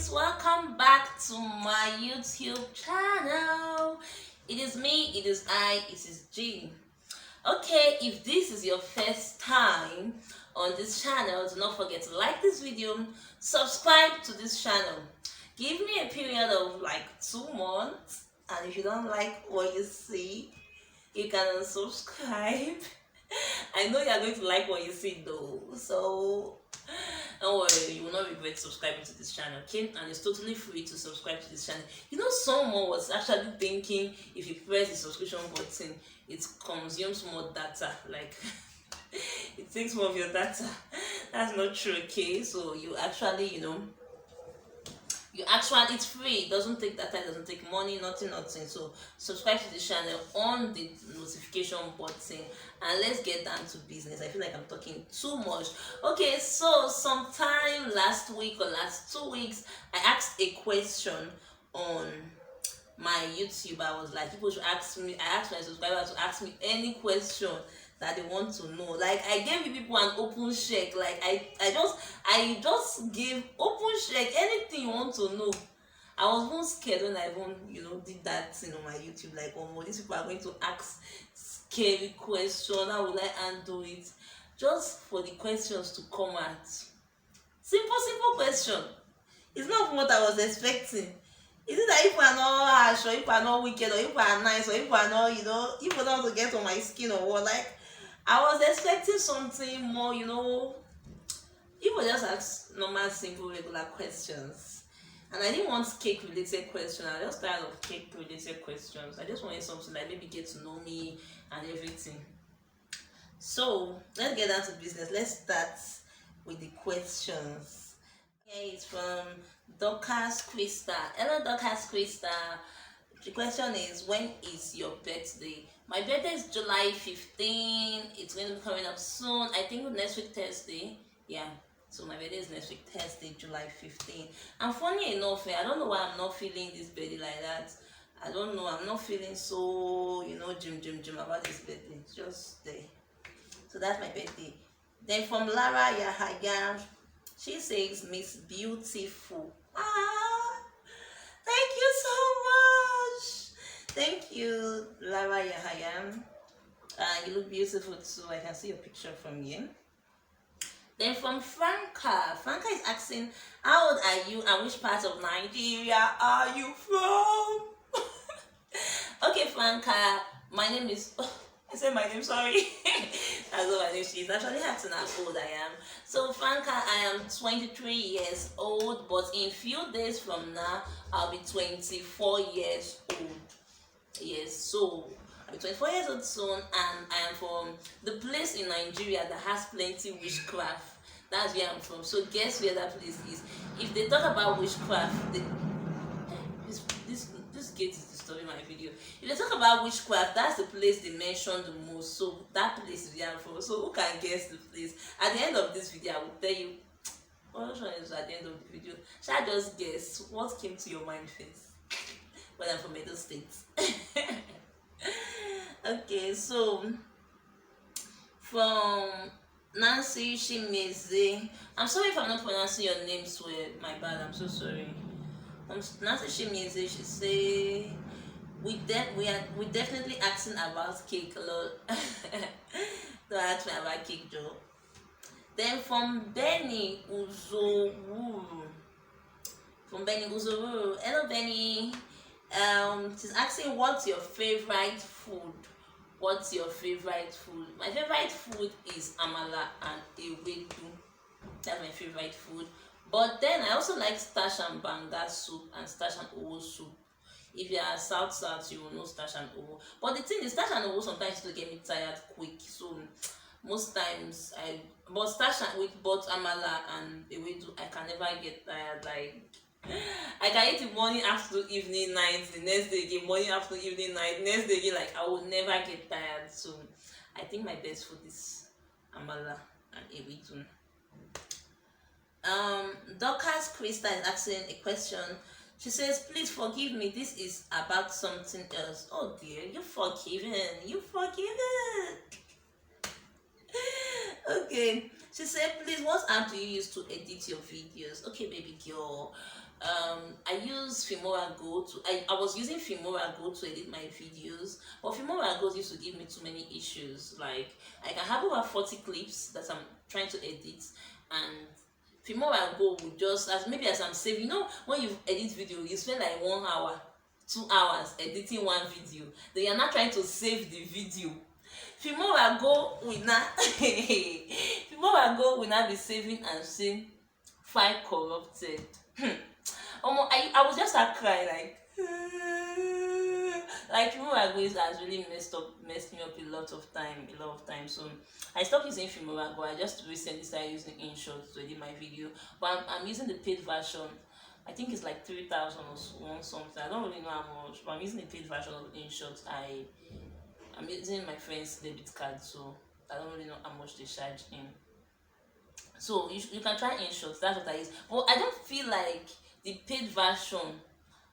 guys, welcome back to my YouTube channel. It is me, it is I, it is G. Okay, if this is your first time on this channel, do not forget to like this video, subscribe to this channel. Give me a period of like 2 months, and if you don't like what you see, you can unsubscribe. I know you are going to like what you see though, so don't worry, you will not regret subscribing to this channel, okay? And it's totally free to subscribe to this channel. You know, someone was actually thinking if you press the subscription button, it consumes more data. Like, it takes more of your data. That's not true, okay? So you actually, it's free. It doesn't take data, it doesn't take money, nothing. So subscribe to the channel, on the notification button, and let's get down to business. I feel like I'm talking too much. Okay, so sometime last week or last 2 weeks, I asked a question on my YouTube. I was like, people should ask me, I asked my subscribers to ask me any question that they want to know. Like, I gave you people an open check. Like, I just gave open check, anything you want to know. I was even scared when I even did that thing on my YouTube. Like, oh, these people are going to ask scary questions. How will I handle it? Just for the questions to come out. Simple question. It's not what I was expecting. Is it that if we are not harsh, or if we are not wicked, or if we are nice, or if we are not, if we don't want to get on my skin or what? Like, I was expecting something more, people just ask normal, simple, regular questions. And I didn't want cake-related questions. I just tired of cake-related questions. I just wanted something like maybe get to know me and everything. So, let's get down to business. Let's start with the questions. Okay, it's from Dorcas Krista. Hello, Dorcas Krista. The question is, when is your birthday? My birthday is July 15. It's going to be coming up soon. I think next week Thursday. Yeah. So my birthday is next week Thursday, July 15. And funny enough, I don't know why I'm not feeling this birthday like that. I don't know. I'm not feeling so, jim about this birthday. It's just there. So that's my birthday. Then from Lara Yahaya, she says, Miss Beautiful. Thank you so much. Thank you, Lara Yahaya. You look beautiful too. I can see your picture from here. Then from Franca. Franca is asking, how old are you and which part of Nigeria are you from? Okay, Franca, my name is... I said my name, sorry. That's what my name. She's actually asking how old I am. So, Franca, I am 23 years old, but in few days from now, I'll be 24 years old. Yes, so I'll be 24 years old soon, and I am from the place in Nigeria that has plenty witchcraft. That's where I'm from. So, guess where that place is? If they talk about witchcraft, this gate is disturbing my video. If they talk about witchcraft, that's the place they mention the most. So that place is where I'm from. So who can guess the place? At the end of this video, I will tell you what is at the end of the video. Shall I just guess what came to your mind first? Well, I'm from Edo State. Okay, so from Nancy Shimeze. I'm sorry if I'm not pronouncing your name well. My bad, I'm so sorry. Nancy Shimeze, she say we definitely asking about cake a lot. Don't ask me about cake, Joe. Then from Benny Uzowu. Hello Benny. She's asking, what's your favorite food? What's your favorite food? My favorite food is amala and ewedu. That's my favorite food. But then I also like starch and banga soup and starch and owo soup. If you are south, you will know starch and owo. But the thing is, starch and owo sometimes to get me tired quick. So most times but starch and with both amala and ewedu, I can never get tired. Like, I can eat it morning, afternoon, evening, night. The next day again, morning, afternoon, evening, night. Next day again, like I will never get tired. So I think my best food is amala and ewedu. Dorcas Krista is asking a question. She says, please forgive me, this is about something else. Oh dear, you're forgiven. Okay, she said, please, what app do you use to edit your videos? Okay, baby girl, I use Filmora Go to I was using Filmora Go to edit my videos, but Filmora Go used to give me too many issues. Like I can have over 40 clips that I'm trying to edit, and Filmora Go would just as I'm saving. When you edit video, you spend like 1 hour, 2 hours editing one video. Then you're not trying to save the video. Filmora Go will not Filmora Go will not be saving and saying file corrupted. I was just start crying like Filmora Go has really messed me up a lot of time. So I stopped using Filmora Go. I just recently started using InShot to edit my video, but I'm using the paid version. I think it's like 3,000 or something. I don't really know how much, but I'm using the paid version of InShot. I'm using my friend's debit card, so I don't really know how much they charge him. So you can try InShot. That's what I use. But I don't feel like the paid version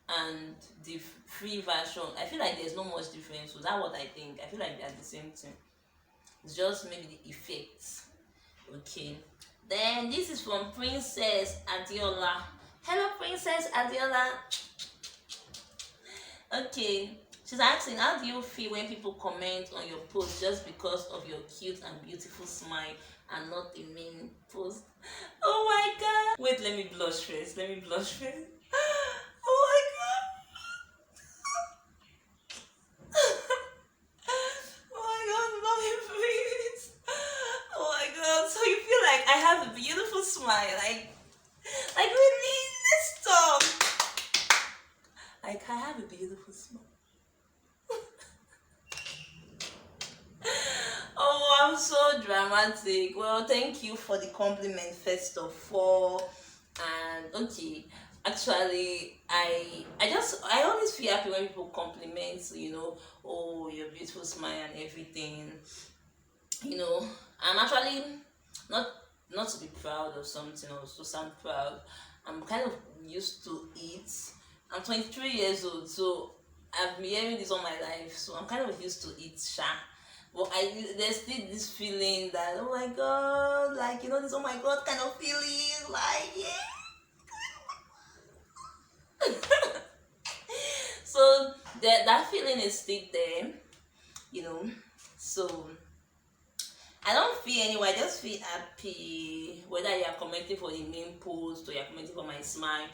and the free version, I feel like there's no much difference. So that's what I think. I feel like they're the same thing. It's just maybe the effects. Okay. Then this is from Princess Adiola. Hello, Princess Adiola. Okay. She's asking, how do you feel when people comment on your post just because of your cute and beautiful smile and not the main post? Oh my god. Wait, let me blush first. Oh my god. Oh my god, let me breathe. Oh my god. So you feel like I have a beautiful smile. Like really? Let's stop. Like I have a beautiful smile. Oh, I'm so dramatic. Well, thank you for the compliment first of all. And okay, actually, I always feel happy when people compliment, oh, your beautiful smile and everything. I'm actually not not to be proud of something or to sound proud. I'm kind of used to it. I'm 23 years old, so I've been hearing this all my life, so I'm kind of used to it, sha. But there's still this feeling that, oh my god, like this oh my god kind of feeling, like yeah. So that feeling is still there, you know. So I don't feel anyway. I just feel happy whether you are commenting for the main post or you are commenting for my smile.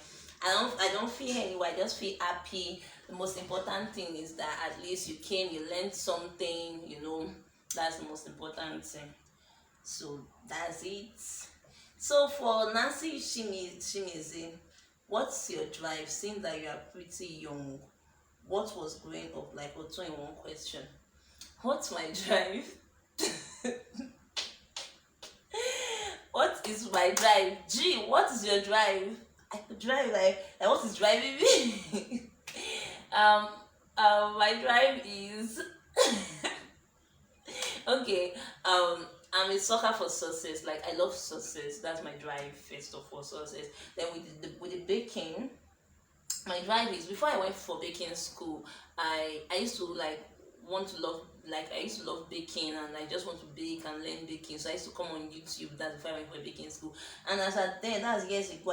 I don't feel anyway. I just feel happy. The most important thing is that at least you came, you learned something. That's the most important thing. So that's it. So for Nancy Shimizi, what's your drive? Seeing that you are pretty young, what was growing up like? Or two in one question. What's my drive? What is my drive? Gee, what is your drive? I could drive like what is driving me? My drive is okay. I'm a sucker for success. Like I love success. That's my drive. First of all, success. Then with the baking, my drive is before I went for baking school. I used to I used to love baking, and I just want to bake and learn baking. So I used to come on YouTube. That's before I went for baking school. And as at then, that's years ago.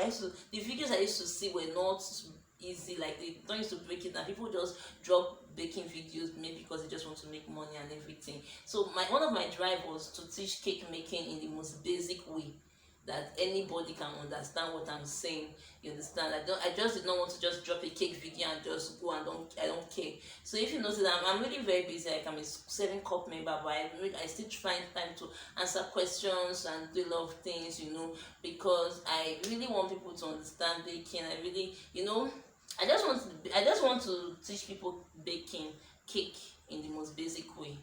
The videos I used to see were not easy. Like they don't used to break it, and people just drop baking videos maybe because they just want to make money and everything. So one of my drive was to teach cake making in the most basic way that anybody can understand what I'm saying. You understand? I just did not want to just drop a cake video and just go and I don't care. So if you notice, I'm really very busy. Like I'm a 7 Cup member, but I still find time to answer questions and do a lot of things, because I really want people to understand baking. I really, I just want to teach people baking cake in the most basic way.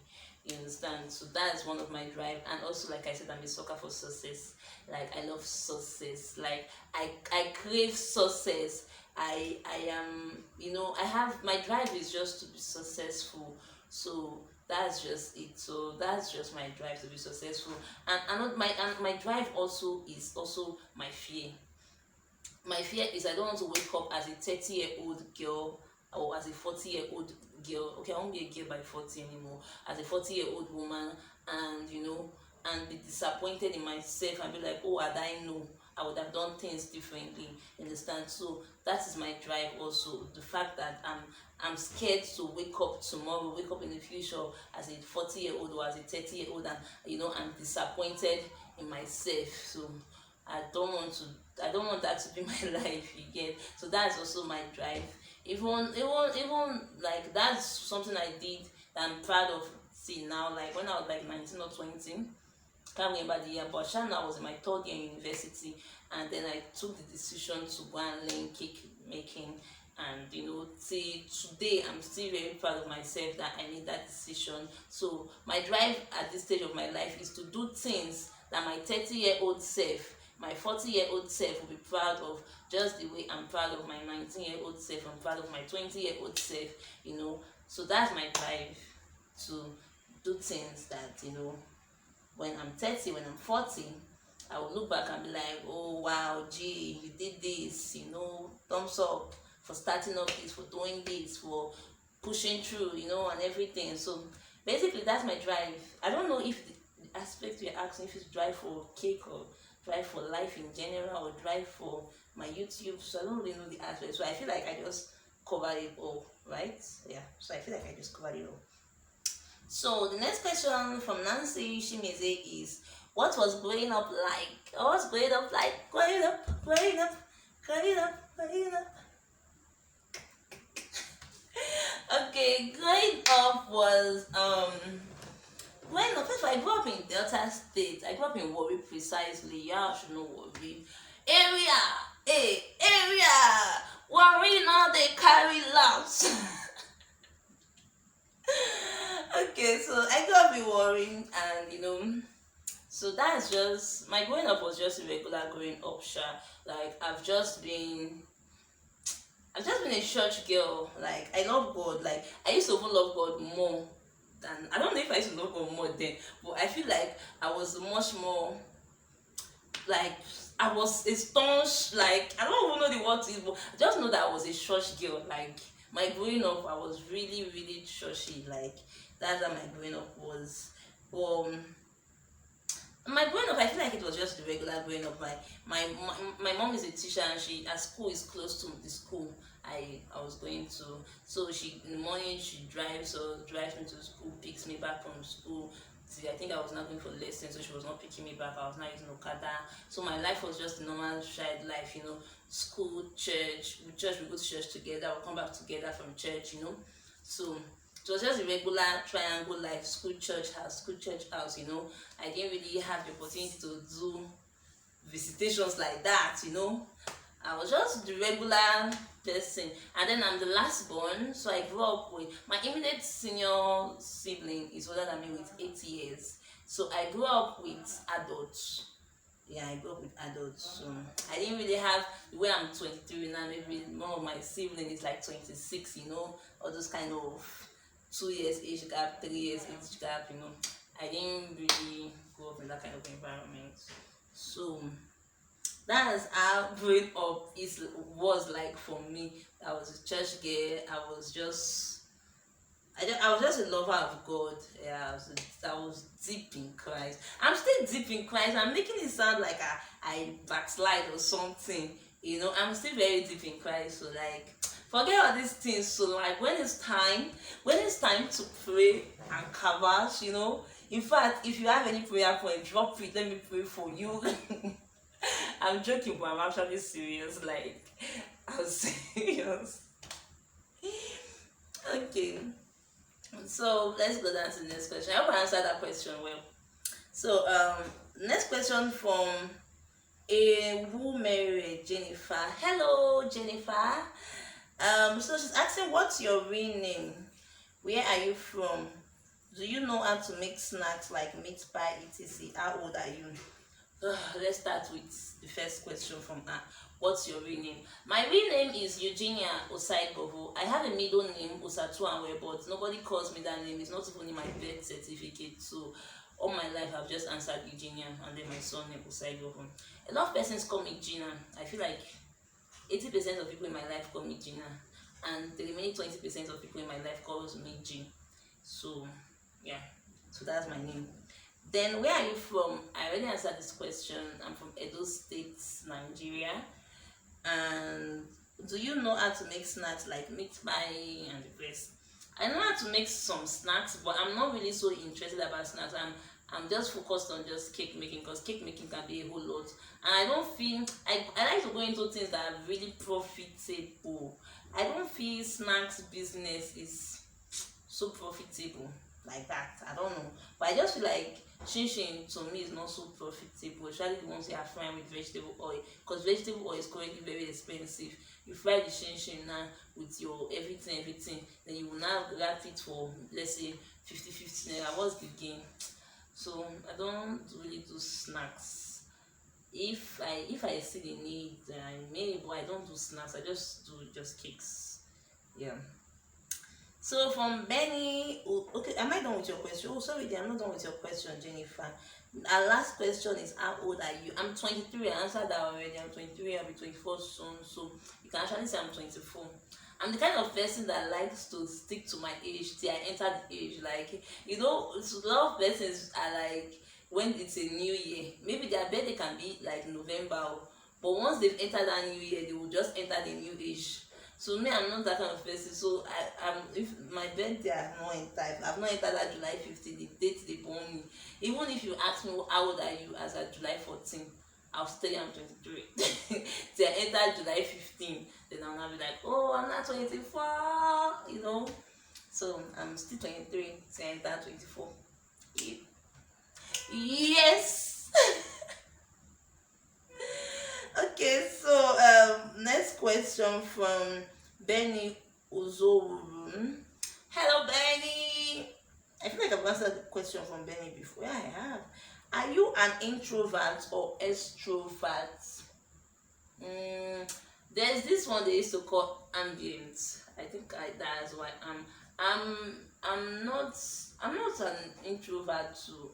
You understand? So that is one of my drive. And also, like I said, I'm a sucker for success. Like I love success. Like I crave success. I am, I have my drive is just to be successful. So that's just it. So that's just my drive to be successful. And my drive also is also my fear. My fear is I don't want to wake up as a 30-year-old girl or as a 40-year-old girl. Okay, I won't be a girl by 40 anymore. As a 40-year-old woman, and and be disappointed in myself and be like, oh, I know I would have done things differently. Understand? So that is my drive also. The fact that I'm scared to wake up tomorrow, wake up in the future as a 40-year-old or as a 30-year-old, and I'm disappointed in myself. So I don't want to. I don't want that to be my life. You get? So that's also my drive. Even like that's something I did that I'm proud of. See now, like when I was like 19 or 20, can't remember the year, but Shana was in my third year in university, and then I took the decision to go and learn cake making. And till today, I'm still very proud of myself that I made that decision. So my drive at this stage of my life is to do things that my 30-year-old self, my 40-year-old self will be proud of, just the way I'm proud of my 19-year-old self, I'm proud of my 20-year-old self. So that's my drive, to do things that when I'm 30, when I'm 40, I will look back and be like, oh wow, gee, you did this, thumbs up for starting up this, for doing this, for pushing through, and everything. So basically that's my drive. I don't know if the aspect you're asking, if it's drive for cake or drive for life in general or drive for my YouTube. So I don't really know the aspect. So I feel like I just covered it all, right? Yeah, so I feel like I just covered it all. So the next question from Nancy Shimize is, what was growing up like? What's growing up like? Growing up, growing up, growing up, growing up. Okay, growing up was growing up. First of all, I grew up in Delta State. I grew up in Warri precisely. Yeah, I should know Warri. Area, area. Warri now they carry lamps. Okay, so I grew up in Warri, and so that's just my growing up was just a regular growing up. Like I've just been a church girl. Like I love God. Like I used to even love God more than, I don't know if I used to love God more then, but I feel like I was much more, like I was a staunch, like I don't even know the word to use, but I just know that I was a church girl. Like my growing up, I was really, really churchy. Like that's how my growing up was. My growing up, I feel like it was just the regular growing up. My mom is a teacher, and her school is close to the school I was going to. So she, in the morning, she drives me to school, picks me back from school. See, I think I was not going for lessons, so she was not picking me back. I was not using Okada. So my life was just a normal child life, school, church. We go to church together. We'll come back together from church, So it was just a regular triangle life, school, church, house. I didn't really have the opportunity to do visitations like that. I was just the regular person. And then I'm the last born, so I grew up with my immediate senior sibling is older than me with 8 years. So I grew up with adults. Yeah, I grew up with adults. So I didn't really have, the way I'm 23 now, maybe one of my siblings is like 26, all those kind of 2 years age gap, 3 years age gap, I didn't really grow up in that kind of environment. So that's how growing up was like for me. I was a church girl. I was just a lover of God. Yeah, I was deep in Christ. I'm still deep in Christ. I'm making it sound like I backslide or something. I'm still very deep in Christ. So like, forget all these things. So like, when it's time to pray and kavash, in fact, if you have any prayer point, drop it. Let me pray for you. I'm joking, but I'm actually serious. Like, I'm serious. Okay. So let's go down to the next question. I hope I answered that question well. So next question from a woman married Jennifer. Hello, Jennifer. So she's asking, what's your real name? Where are you from? Do you know how to make snacks like meat pie, etc.? How old are you? Let's start with the first question from her. What's your real name? My real name is Eugenia Osaigovo. I have a middle name, Osatuanwe, but nobody calls me that name. It's not even in my birth certificate. So all my life I've just answered Eugenia, and then my surname Osaigovo. A lot of persons call me Gina. I feel like 80% of people in my life call me Gina, and the remaining 20% of people in my life calls me G. So yeah, so that's my name. Then where are you from? I already answered this question. I'm from Edo State, Nigeria. And do you know how to make snacks like meat pie and the rest? I know how to make some snacks, but I'm not really so interested about snacks. I'm just focused on just cake making, because cake making can be a whole lot. And I don't feel I like to go into things that are really profitable. I don't feel snacks business is so profitable like that. I don't know. But I just feel like chin to me is not so profitable, especially the ones you are frying with vegetable oil, because vegetable oil is currently very expensive. You fry the chin now with your everything, then you will now wrap it for, let's say, 50 naira. What's the gain? So I don't really do snacks. If I see the need, then I may, but I don't do snacks. I just do just cakes. Yeah. So from Benny, okay, am I done with your question? Oh, sorry, I'm not done with your question, Jennifer. Our last question is, how old are you? I'm 23. I answered that already. I'm 23. I'll be 24 soon. So you can actually say I'm 24. I'm the kind of person that likes to stick to my age till I enter the age. Like, a lot of persons are like, when it's a new year, maybe their birthday can be like November, but once they've entered that new year, they will just enter the new age. So me, I'm not that kind of person. So if my birthday I've not entered that July 15th, the date they born me. Even if you ask me how old are you as at July 14th, I'll still I'm 23. Till I enter July 15th, then I'll now be like, oh, I'm not 24, So I'm still 23 till I enter 24. Yes. Okay, so next question from Benny Uzorun. Hello, Benny. I feel like I've answered the question from Benny before. Yeah, I have. Are you an introvert or extrovert? There's this one they used to call ambient. I think that's why I'm not an introvert too.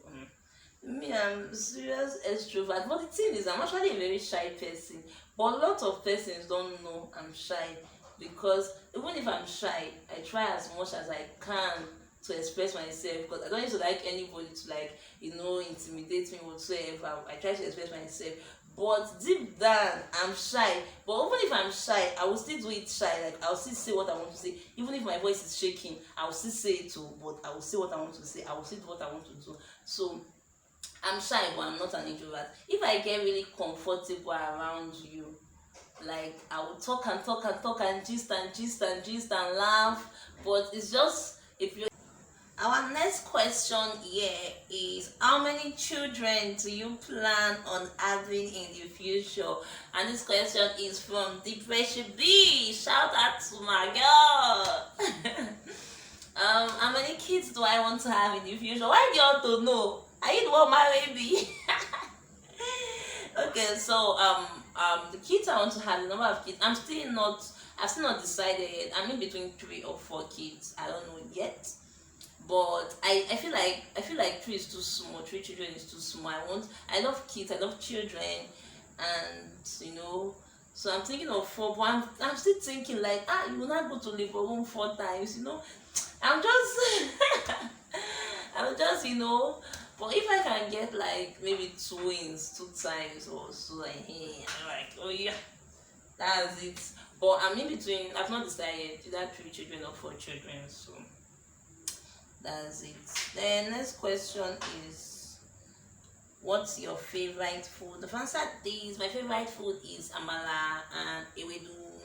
Me, I'm serious extrovert, but the thing is, I'm actually a very shy person. But a lot of persons don't know I'm shy, because even if I'm shy, I try as much as I can to express myself, because I don't need to like anybody to intimidate me whatsoever. I try to express myself, but deep down I'm shy. But even if I'm shy, I will still do it shy. Like, I'll still say what I want to say, even if my voice is shaking. I'll still say it too, but I will say what I want to say. I will say what I want to do. So I'm shy, but I'm not an introvert. If I get really comfortable around you, like, I will talk and talk and talk and gist and laugh. But it's just, if you our next question here is, how many children do you plan on having in the future? And this question is from Depression B. Shout out to my girl. How many kids do I want to have in the future? Why do you want to know? Are you the one marrying me? Okay, so the kids I want to have, the number of kids, I've still not decided yet. I'm in between 3 or 4 kids. I don't know yet. But I feel like 3 is too small. 3 children is too small. I love kids, I love children, and so I'm thinking of 4, but I'm still thinking like, you will not go to labor room 4 times, I'm just I'm just but if I can get like maybe twins 2 times or so, like, hey, I'm like, oh yeah, that's it. But I'm in between. I've not decided either 3 children or 4 children, so that's it. The next question is, what's your favorite food? The answer is, my favorite food is amala and ewedu.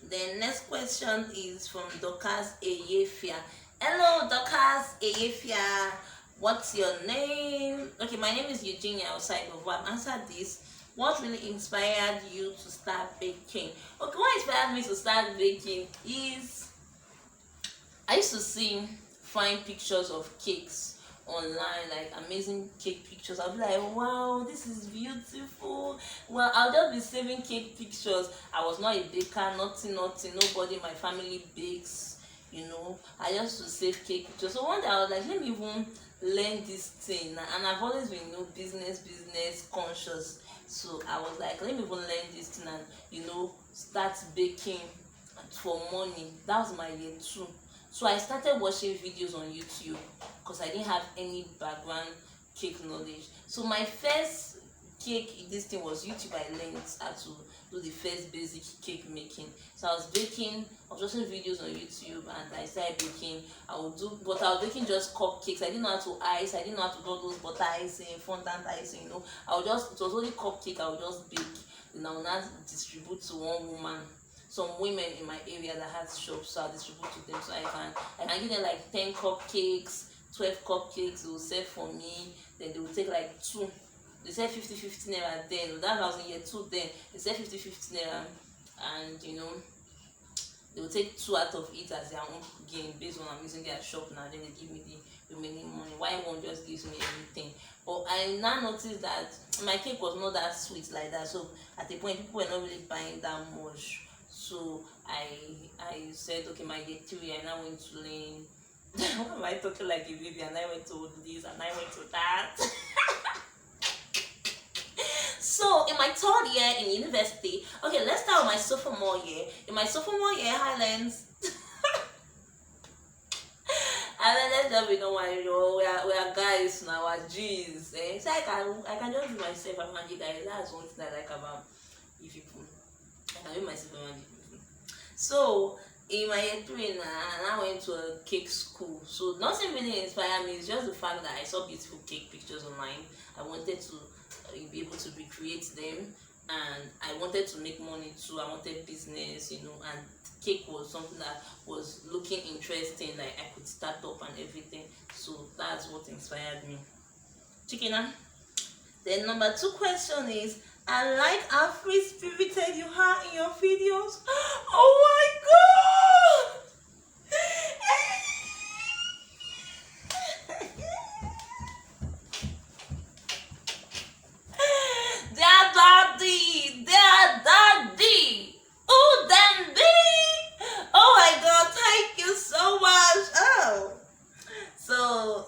The next question is from Dorcas Eyefia. Hello, Dorcas Eyefia. What's your name? Okay, my name is Eugenia outside of what. Answer this. What really inspired you to start baking? Okay, what inspired me to start baking is, I used to see fine pictures of cakes online, like amazing cake pictures. I'll be like, wow, this is beautiful. Well, I'll just be saving cake pictures. I was not a baker, nothing. Nobody in my family bakes. I used to save cake pictures. So one day I was like, let me even learn this thing. And I've always been business conscious. So I was like, let me even learn this thing and start baking for money. That was my year 2. So I started watching videos on YouTube, because I didn't have any background cake knowledge. So my first cake this thing was YouTube. I learned how to do the first basic cake making. So I was baking, I was watching videos on YouTube, and I started baking. I was baking just cupcakes. I didn't know how to ice, I didn't know how to do those butter icing, fondant icing, it was only cupcake. I would just bake, and I would not distribute to one woman, some women in my area that has shops, so I'll distribute to them. So I can give them like 10 cupcakes, 12 cupcakes. They will sell for me. Then they will take like two. They said 50 naira then. That was in year 2 then. They said 50 naira, and they will take 2 out of it as their own gain based on I'm using their shop now. Then they give me the remaining money. Why one just gives me everything? But I now noticed that my cake was not that sweet like that. So at the point, people were not really buying that much. So I said, okay, my year 3, I now went to learn. Why am I talking like a baby? And I went to this and I went to that. So in my 3rd year in university, okay, let's start with my sophomore year. In my sophomore year, Highlands. And then let's just be normal, we are guys now, we are G's. So I can just be myself around you guys. That's one thing I like about you people. I can be myself around you people. So in my year 3 now, I went to a cake school. So nothing really inspired me. It's just the fact that I saw beautiful cake pictures online. I wanted to be able to recreate them, and I wanted to make money too. I wanted business, and cake was something that was looking interesting, like I could start up and everything. So that's what inspired me. Chicken. Then number 2 question is, I like how free spirited you are in your videos. Oh my god! Daddy. Oh, damn me. Oh my god, thank you so much. Oh. So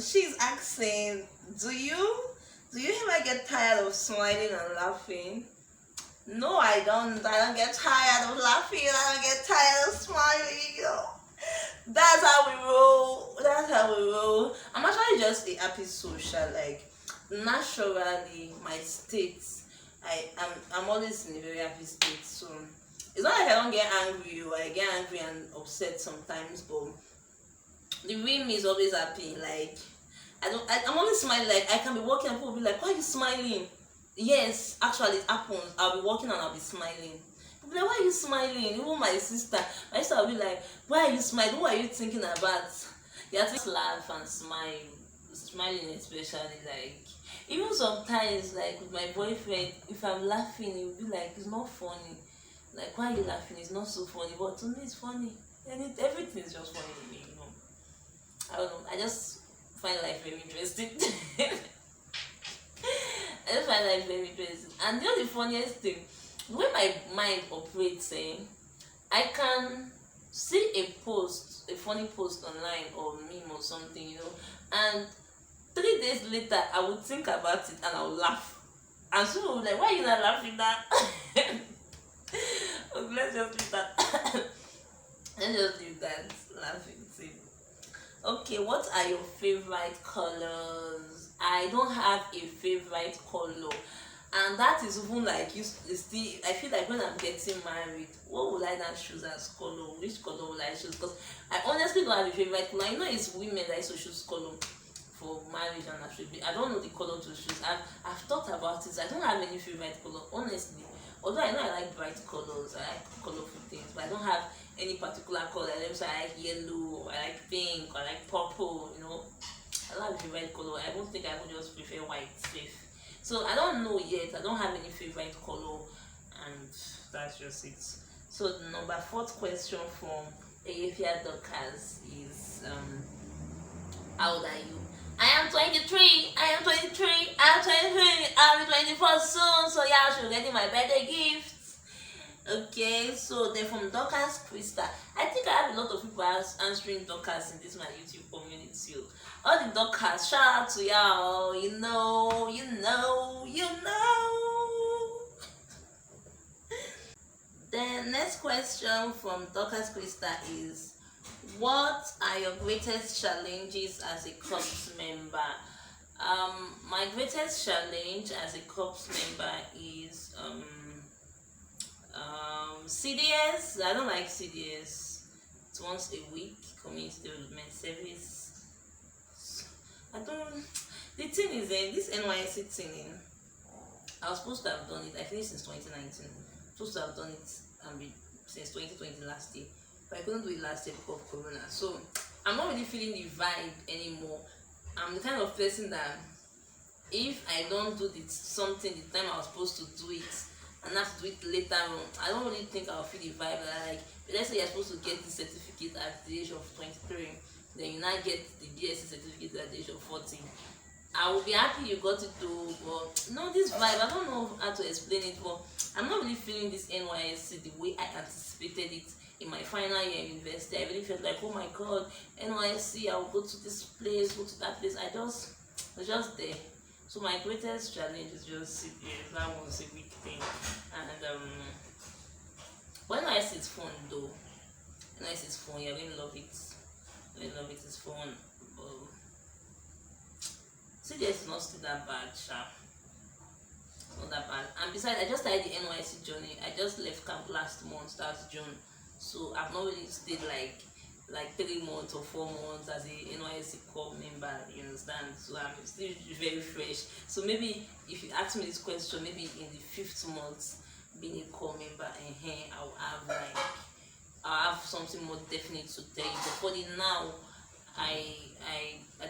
she's asking, do you ever get tired of smiling and laughing? No, I don't get tired of laughing. I don't get tired of smiling. That's how we roll. I'm actually just a happy social. Like, naturally, my state, I'm always in a very happy state. So it's not like I don't get angry, or I get angry and upset sometimes, but the real me is always happy. Like, I'm always smiling. Like, I can be walking and people will be like, why are you smiling? Yes, actually it happens. I'll be walking and I'll be smiling. People be like, why are you smiling? Even my sister will be like, why are you smiling? What are you thinking about? You have to laugh and smile. Smiling especially, like, even sometimes, like with my boyfriend, if I'm laughing, he will be like, it's not funny. Like, why are you laughing? It's not so funny. But to me, it's funny. And everything is just funny to me, I don't know. I just find life very interesting. I just find life very interesting. And the only funniest thing, the way my mind operates, I can see a funny post online or meme or something, and 3 days later I would think about it and I would laugh. And so will be like, why are you not laughing that? Let's just leave that. Let's just leave that laughing. See. Okay, what are your favorite colors? I don't have a favorite color, and that is even like I feel like when I'm getting married, what will I now choose as color? Which color will I choose? Because I honestly don't have a favorite color. I know it's women that used to choose color for marriage, and I don't know the color to choose. I've thought about it. I don't have any favorite color, honestly. Although I know I like bright colors, I like colorful things, but I don't have any particular color. Let me say I like yellow, or I like pink, or I like purple. I like favorite color. I don't think I would just prefer white safe. So I don't know yet. I don't have any favorite color, and that's just it. So the number 4th question from Ayefia Dorcas is how old are you? I am 23. I'll be 24 soon. So yeah, I should get my birthday gift. Okay, so then from Dorcas Krista, I think I have a lot of people answering Dorcas in this my YouTube community. All the Dorcas, shout out to y'all. The next question from Dorcas Krista is, what are your greatest challenges as a corps member? My greatest challenge as a corps member is CDS. I don't like CDS. It's once a week, community development service. I don't. The thing is, this NYSC thing, I was supposed to have done it. I finished since 2019. Supposed to have done it since 2020 last year, but I couldn't do it last year because of Corona. So I'm not really feeling the vibe anymore. I'm the kind of person that if I don't do something the time I was supposed to do it and have to do it later on, I don't really think I'll feel the vibe. Like, let's say you're supposed to get the certificate at the age of 23, then you now get the BSc certificate at the age of 40. I will be happy you got it though, but no, this vibe, I don't know how to explain it, but I'm not really feeling this NYSC the way I anticipated it in my final year in university. I really felt like, oh my god, NYSC, I'll go to this place, go to that place. I was just there. So my greatest challenge is just CPS. That was a big thing. And but NYSC is fun though. NYSC is fun, you're going to love it. You're going to love it, it's fun. CDS is not still that bad, sha. It's not that bad. And besides, I just started the NYSC journey. I just left camp last month, that's June. So I've not really stayed like 3 months or 4 months as a NYSC core member, you understand? So I'm still very fresh. So maybe if you ask me this question, maybe in the 5th month being a core member, I'll have something more definite to tell you. But for the now, I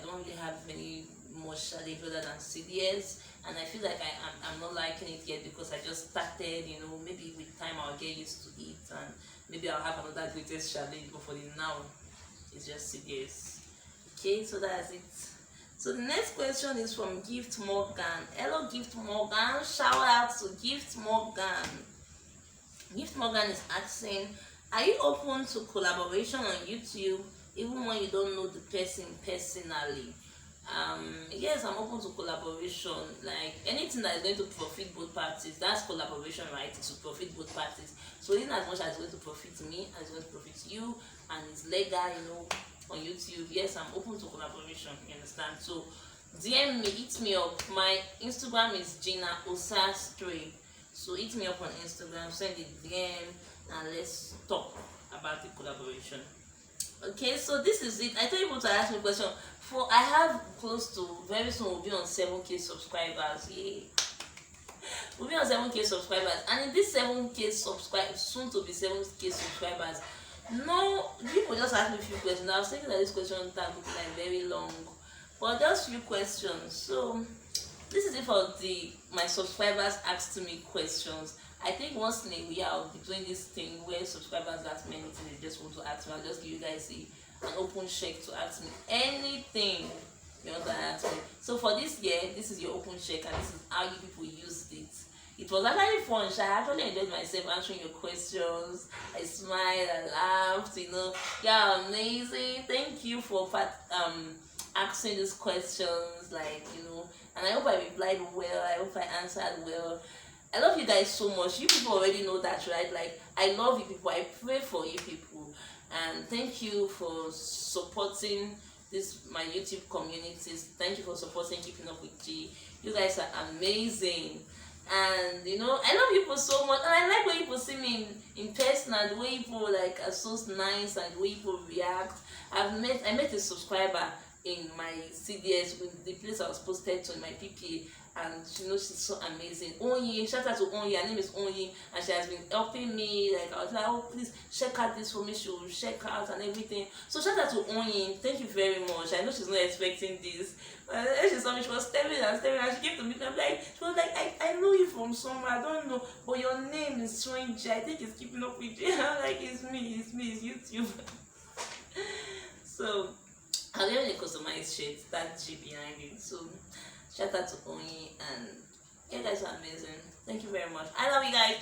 don't really have any more challenge other than CDS, and I feel like I'm not liking it yet because I just started, maybe with time I'll get used to it and maybe I'll have another greatest challenge, but for the now it's just CDS. Okay, so that's it. So the next question is from Gift Morgan. Hello Gift Morgan, shout out to Gift Morgan. Gift Morgan is asking, are you open to collaboration on YouTube even when you don't know the person personally? Yes, I'm open to collaboration. Like anything that is going to profit both parties, that's collaboration, right? It's to profit both parties. So in as much as it's going to profit me and it's going to profit you and it's legal, on YouTube, yes, I'm open to collaboration, you understand? So DM me, hit me up. My Instagram is Gina Osas3. So hit me up on Instagram, send a DM and let's talk about the collaboration. Okay, so this is it. I told you to ask me a question. I have close to, very soon we'll be on 7K subscribers. Yay. We'll be on 7K subscribers, and in this 7K subscribers, soon to be 7K subscribers, no, people just ask me a few questions. I was thinking that this question tag would be like very long, but just few questions. So this is it for my subscribers asked me questions. I think once in a while I'll be doing this thing where subscribers ask me anything they just want to ask me. I'll just give you guys an open check to ask me anything you want to ask me. So for this year, this is your open check, and this is how you people used it. It was actually fun. I actually enjoyed myself answering your questions. I smiled, I laughed, Yeah, amazing. Thank you for asking these questions, and I hope I replied well. I hope I answered well. I love you guys so much. You people already know that, right? Like, I love you people. I pray for you people. And thank you for supporting my YouTube communities. Thank you for supporting Keeping Up with G. You guys are amazing. And I love you people so much. And I like when people see me in person and the way people are so nice and the way people react. I met a subscriber in my CDS with the place I was posted to in my PP, and she's so amazing. Onyi, shout out to Onyi. Her name is Onyi, and she has been helping me. I was like, oh, please check out this for me. She will check out and everything. So shout out to Onyi. Thank you very much. I know she's not expecting this. She saw me, she was staring and she came to me and she was like, I know you from somewhere, I don't know, but your name is strange. I think it's Keeping Up with you. I'm like, it's me, it's YouTube. So I'll give you a customized shade, that G behind it. So shout out to Onyi, and you guys are amazing. Thank you very much. I love you guys.